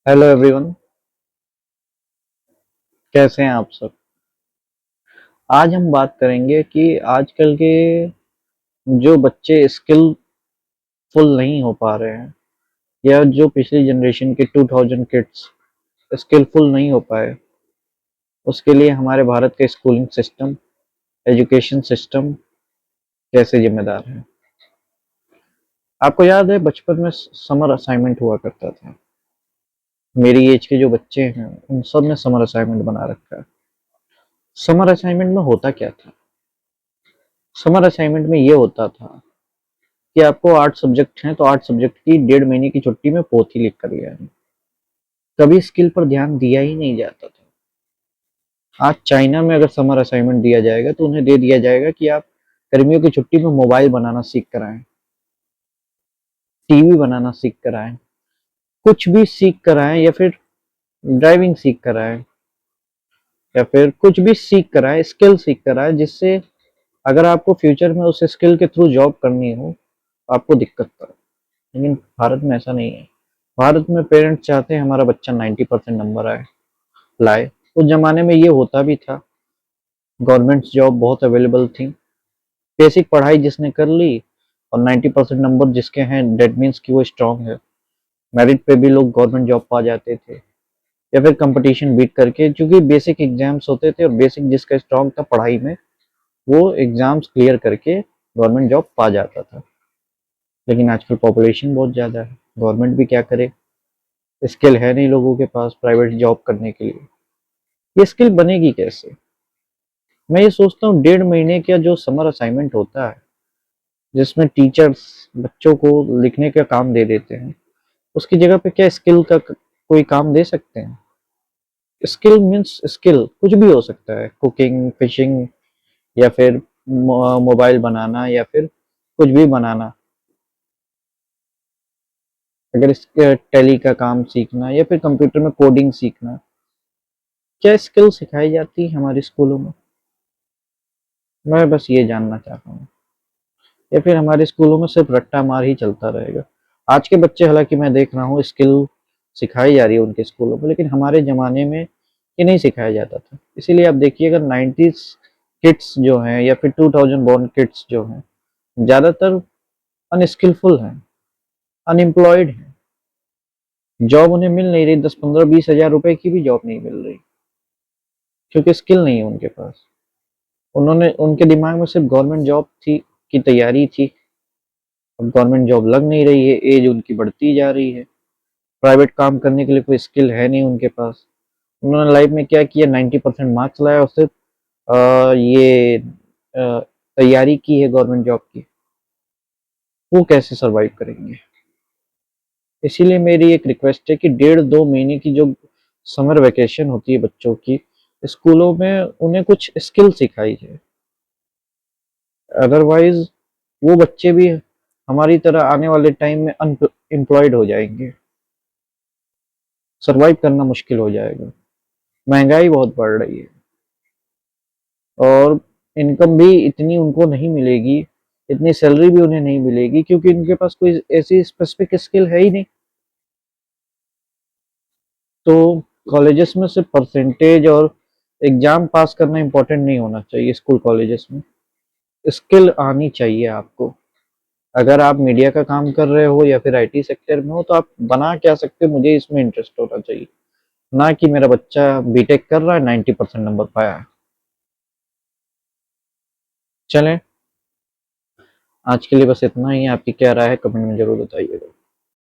Hello everyone. कैसे हैं आप सब। आज हम बात करेंगे कि आजकल के जो बच्चे स्किलफुल नहीं हो पा रहे हैं या जो पिछली जनरेशन के 2000 किड्स स्किलफुल नहीं हो पाए, उसके लिए हमारे भारत के स्कूलिंग सिस्टम, एजुकेशन सिस्टम कैसे जिम्मेदार है। आपको याद है बचपन में समर असाइनमेंट हुआ करता था। मेरी एज के जो बच्चे हैं उन सब ने समर असाइनमेंट बना रखा है। समर असाइनमेंट में होता क्या था? समर असाइनमेंट में ये होता था कि आपको 8 सब्जेक्ट हैं तो 8 सब्जेक्ट की 1.5 महीने की छुट्टी में पोथी लिख कर ले आनी। कभी स्किल पर ध्यान दिया ही नहीं जाता था। आज चाइना में अगर समर असाइनमेंट दिया जाएगा तो उन्हें दे दिया जाएगा कि आप गर्मियों की छुट्टी में मोबाइल बनाना सीख कर आएं, टीवी बनाना सीख कर आएं, कुछ भी सीख कर आएं, या फिर ड्राइविंग सीख कर आएं, या फिर कुछ भी सीख कर आएं, स्किल सीख कर आएं, जिससे अगर आपको फ्यूचर में उस स्किल के थ्रू जॉब करनी हो आपको दिक्कत पड़े। लेकिन भारत में ऐसा नहीं है। भारत में पेरेंट्स चाहते हैं हमारा बच्चा 90% नंबर लाए। उस जमाने में ये होता भी था। गवर्नमेंट जॉब बहुत अवेलेबल थी। बेसिक पढ़ाई जिसने कर ली और 90% नंबर जिसके हैं, डेट मीन्स कि वो स्ट्रांग है। मेरिट पे भी लोग गवर्नमेंट जॉब पा जाते थे, या फिर कंपटीशन बीट करके, क्योंकि बेसिक एग्जाम्स होते थे और बेसिक जिसका स्ट्रांग था पढ़ाई में वो एग्जाम्स क्लियर करके गवर्नमेंट जॉब पा जाता था। लेकिन आजकल पॉपुलेशन बहुत ज़्यादा है, गवर्नमेंट भी क्या करे, स्किल है नहीं लोगों के पास प्राइवेट जॉब करने के लिए। ये स्किल बनेगी कैसे? मैं ये सोचता हूँ 1.5 महीने का जो समर असाइनमेंट होता है जिसमें टीचर्स बच्चों को लिखने का काम दे देते हैं, उसकी जगह पे क्या स्किल का कोई काम दे सकते हैं? स्किल मीन्स स्किल कुछ भी हो सकता है, कुकिंग, फिशिंग, या फिर मोबाइल बनाना, या फिर कुछ भी बनाना। अगर इसके टैली का काम सीखना या फिर कंप्यूटर में कोडिंग सीखना, क्या स्किल सिखाई जाती है हमारे स्कूलों में? मैं बस ये जानना चाहता हूँ। या फिर हमारे स्कूलों में सिर्फ रट्टा मार ही चलता रहेगा? आज के बच्चे, हालांकि मैं देख रहा हूँ स्किल सिखाई जा रही है उनके स्कूलों में, लेकिन हमारे ज़माने में ये नहीं सिखाया जाता था। इसीलिए आप देखिए, अगर 90s किड्स जो हैं या फिर 2000 बॉर्न किड्स जो हैं, ज़्यादातर अनस्किलफुल हैं, अनएम्प्लॉयड हैं। जॉब उन्हें मिल नहीं रही, 10, 15, 20 हज़ार रुपए की भी जॉब नहीं मिल रही, क्योंकि स्किल नहीं है उनके पास। उन्होंने उनके दिमाग में सिर्फ गवर्नमेंट जॉब थी की तैयारी थी। अब गवर्नमेंट जॉब लग नहीं रही है, एज उनकी बढ़ती जा रही है, प्राइवेट काम करने के लिए कोई स्किल है नहीं उनके पास। उन्होंने लाइफ में क्या किया, 90% मार्क्स लाया और सिर्फ ये तैयारी की है गवर्नमेंट जॉब की। वो कैसे सरवाइव करेंगे? इसीलिए मेरी एक रिक्वेस्ट है कि 1.5 2 महीने की जो समर वेकेशन होती है बच्चों की, स्कूलों में उन्हें कुछ स्किल सिखाई जाए। अदरवाइज वो बच्चे भी हमारी तरह आने वाले टाइम में अनएम्प्लॉयड हो जाएंगे, सरवाइव करना मुश्किल हो जाएगा। महंगाई बहुत बढ़ रही है और इनकम भी इतनी उनको नहीं मिलेगी, इतनी सैलरी भी उन्हें नहीं मिलेगी, क्योंकि इनके पास कोई ऐसी स्पेसिफिक स्किल है ही नहीं। तो कॉलेजेस में सिर्फ परसेंटेज और एग्जाम पास करना इंपॉर्टेंट नहीं होना चाहिए। स्कूल कॉलेजेस में स्किल आनी चाहिए आपको। अगर आप मीडिया का काम कर रहे हो या फिर आईटी सेक्टर में हो तो आप बना क्या सकते हो, मुझे इसमें इंटरेस्ट होना चाहिए, ना कि मेरा बच्चा बीटेक कर रहा है 90% नंबर पाया है। चलें, आज के लिए बस इतना ही। आपकी क्या राय है कमेंट में जरूर बताइएगा।